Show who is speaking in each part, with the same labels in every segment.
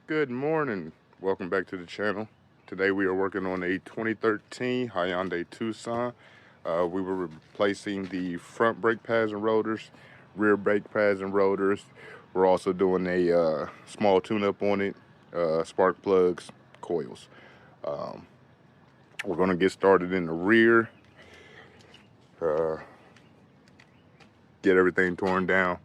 Speaker 1: Good morning. Welcome back to the channel. Today we are working on a 2013 Hyundai Tucson. We were replacing the front brake pads and rotors, rear brake pads and rotors. We're also doing a small tune-up on it, spark plugs, coils. We're going to get started in the rear, uh, get everything torn down,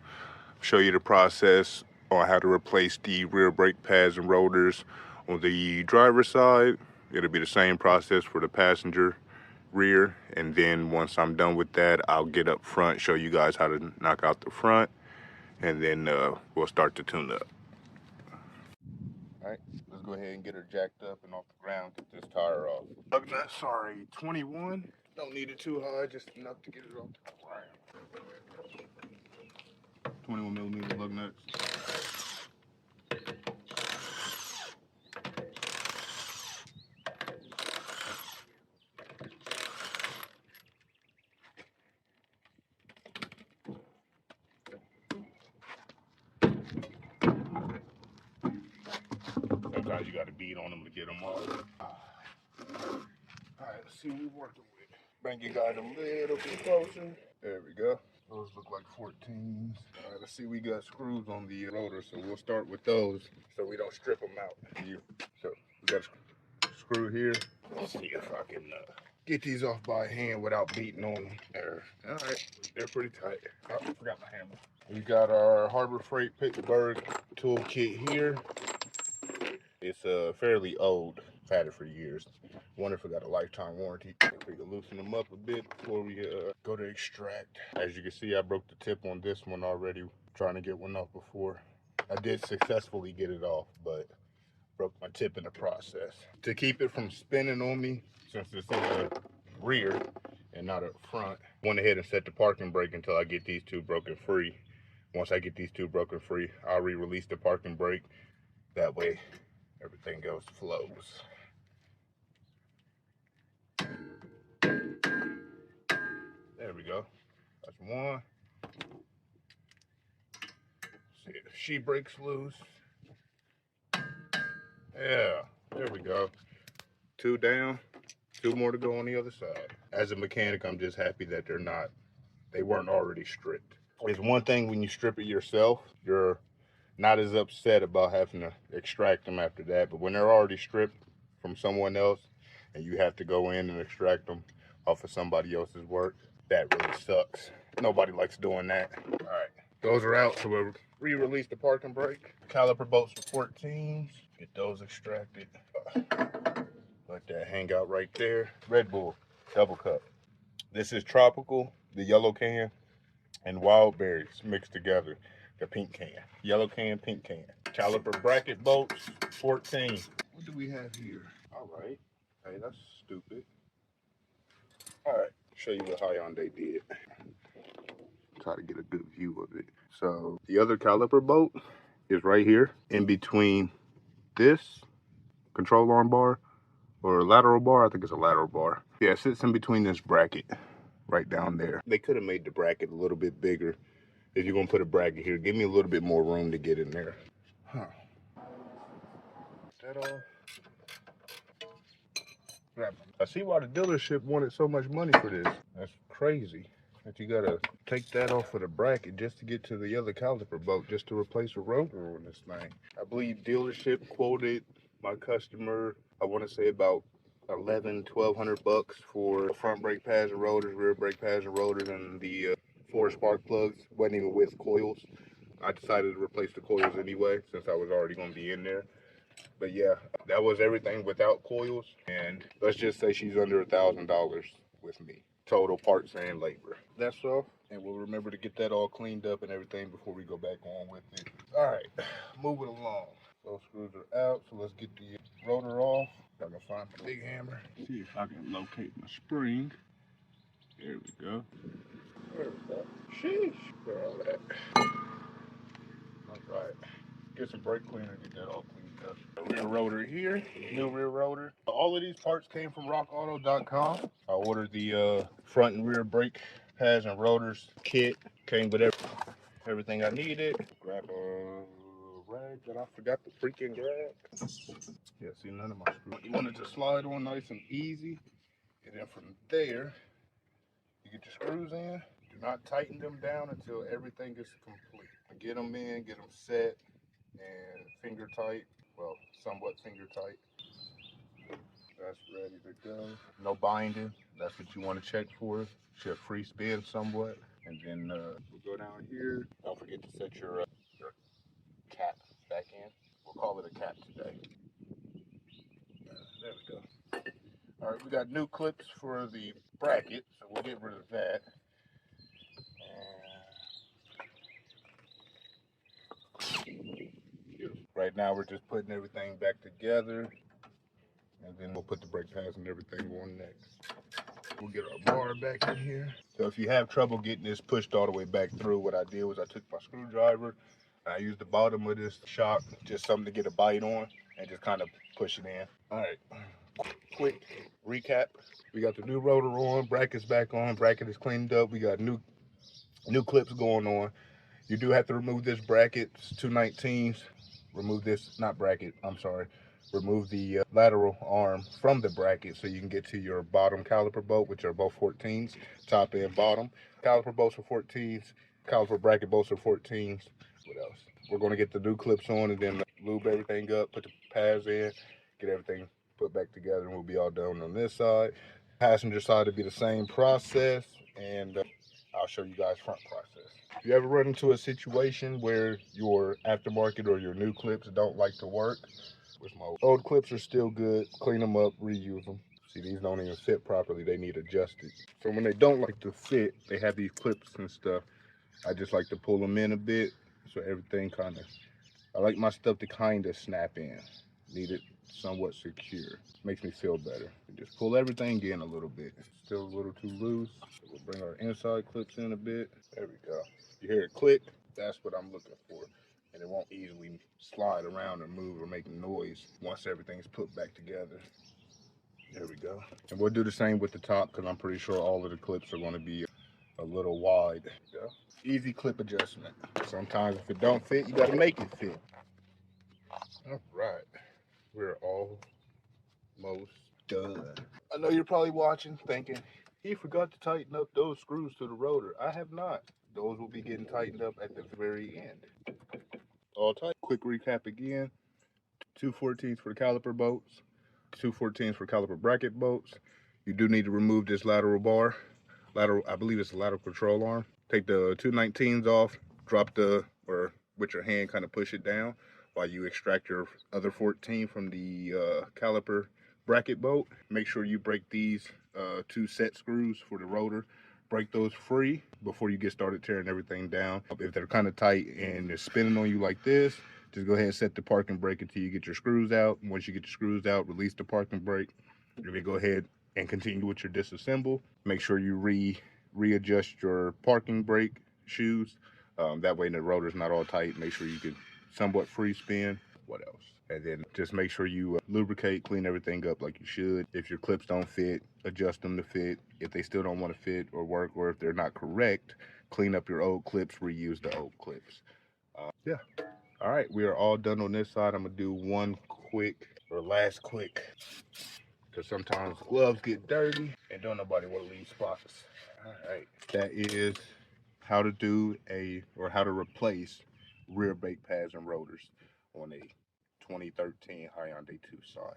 Speaker 1: show you the process on how to replace the rear brake pads and rotors. On the driver's side, it'll be the same process for the passenger rear, and then once I'm done with that, I'll get up front, show you guys how to knock out the front, and then we'll start to tune up. All right, let's go ahead and get her jacked up and off the ground, get this tire off. Lug nuts, sorry, 21. Don't need it too high, just enough to get it off the ground. 21 millimeter lug nuts. Sometimes you got to beat on them to get them off. Alright, let's see what we're working with. Bring you guys a little bit closer. There we go. Those look like 14s. Alright, let's see, we got screws on the rotor, so we'll start with those so we don't strip them out. So we got a screw here. Let's see if I can get these off by hand without beating on them. There. Alright, they're pretty tight. Oh, I forgot my hammer. We got our Harbor Freight Pittsburgh toolkit here. It's fairly old, I've had it for years. Wonder if it got a lifetime warranty. If we can loosen them up a bit before we go to extract. As you can see, I broke the tip on this one already, trying to get one off before. I did successfully get it off, but broke my tip in the process. To keep it from spinning on me, since it's in the rear and not up front, went ahead and set the parking brake until I get these two broken free. Once I get these two broken free, I'll re-release the parking brake. That way, everything else flows. There we go. That's one. See if she breaks loose. Yeah, there we go. Two down, two more to go on the other side. As a mechanic, I'm just happy that they weren't already stripped. It's one thing when you strip it yourself, you're not as upset about having to extract them after that, but when they're already stripped from someone else and you have to go in and extract them off of somebody else's work, that really sucks. Nobody likes doing that. All right, those are out, so we'll re-release the parking brake. Caliper bolts for 14s, get those extracted. Let that hang out right there. Red Bull, double cup. This is tropical, the yellow can, and wild berries mixed together, the pink can. Yellow can, pink can. Caliper bracket bolts, 14. What do we have here? All right. Hey, that's stupid. All right, show you what Hyundai did. Try to get a good view of it. So the other caliper bolt is right here in between this control arm bar or lateral bar. I think it's a lateral bar. Yeah, it sits in between this bracket right down there. They could have made the bracket a little bit bigger. If you're gonna put a bracket here, give me a little bit more room to get in there. Huh. That off. I see why the dealership wanted so much money for this. That's crazy that you gotta take that off of the bracket just to get to the other caliper bolt, just to replace a rotor on this thing. I believe dealership quoted my customer, I want to say about 1,200 bucks for front brake pads and rotors, rear brake pads and rotors, and the 4 spark plugs. Wasn't even with coils. I decided to replace the coils anyway, since I was already going to be in there. But yeah, that was everything without coils, and let's just say she's under $1,000 with me, total parts and labor. That's all, and we'll remember to get that all cleaned up and everything before we go back on with it. All right, moving along. Those screws are out, so let's get the rotor off. I'm gonna find the big hammer. See if I can locate my spring. There we go. There we go. Sheesh, where all that? All right, get some brake cleaner, get that all cleaned up. Rear rotor here, new rear rotor. All of these parts came from rockauto.com. I ordered the front and rear brake pads and rotors kit. Came with everything I needed. Grab a rag. side that I forgot to freaking grab. Yeah, see, none of my screws. You want it to slide on nice and easy. And then from there, you get your screws in. Do not tighten them down until everything is complete. Get them in, get them set, and finger tight. Well, somewhat finger tight. That's ready to go. No binding. That's what you want to check for. Should free spin somewhat. And then we'll go down here. Don't forget to set your cap back in. We'll call it a cap today. There we go. All right, we got new clips for the bracket, so we'll get rid of that. Right now, we're just putting everything back together, and then we'll put the brake pads and everything on next. We'll get our bar back in here. So if you have trouble getting this pushed all the way back through, what I did was I took my screwdriver, and I used the bottom of this shock, just something to get a bite on, and just kind of push it in. All right, quick recap. We got the new rotor on, bracket's back on, bracket is cleaned up. We got new clips going on. You do have to remove this bracket, it's 219s. Remove this, not bracket, I'm sorry. Remove the lateral arm from the bracket so you can get to your bottom caliper bolt, which are both 14s, top and bottom. Caliper bolts are 14s, caliper bracket bolts are 14s. What else? We're going to get the new clips on and then lube everything up, put the pads in, get everything put back together, and we'll be all done on this side. Passenger side will be the same process, and I'll show you guys front process. If you ever run into a situation where your aftermarket or your new clips don't like to work, which my old clips are still good, clean them up, reuse them. See, these don't even fit properly, they need adjusted. So when they don't like to fit, they have these clips and stuff. I just like to pull them in a bit so everything I like my stuff to kind of snap in. Need it somewhat secure. Makes me feel better. Just pull everything in a little bit. Still a little too loose. We'll bring our inside clips in a bit. There we go. You hear it click? That's what I'm looking for. And it won't easily slide around or move or make noise once everything's put back together. There we go. And we'll do the same with the top because I'm pretty sure all of the clips are going to be a little wide. Yeah. Easy clip adjustment. Sometimes if it don't fit, you got to make it fit. All right. We're almost done. I know you're probably watching thinking, he forgot to tighten up those screws to the rotor. I have not. Those will be getting tightened up at the very end. All tight. Quick recap again. 214s for the caliper bolts. 214s for caliper bracket bolts. You do need to remove this lateral bar. I believe it's the lateral control arm. Take the 219s off. Drop or with your hand kind of push it down while you extract your other 14 from the caliper bracket bolt. Make sure you break these two set screws for the rotor. Break those free before you get started tearing everything down. If they're kind of tight and they're spinning on you like this, just go ahead and set the parking brake until you get your screws out. Once you get your screws out, release the parking brake. You're gonna go ahead and continue with your disassemble. Make sure you readjust your parking brake shoes. That way the rotor's not all tight. Make sure you can somewhat free spin. What else? And then just make sure you lubricate, clean everything up like you should. If your clips don't fit, adjust them to fit. If they still don't want to fit or work, or if they're not correct, clean up your old clips, reuse the old clips. Yeah. All right, we are all done on this side. I'm gonna do one quick or last quick, because sometimes gloves get dirty and don't nobody want to leave spots. All right, that is how to do how to replace rear brake pads and rotors on a 2013 Hyundai Tucson.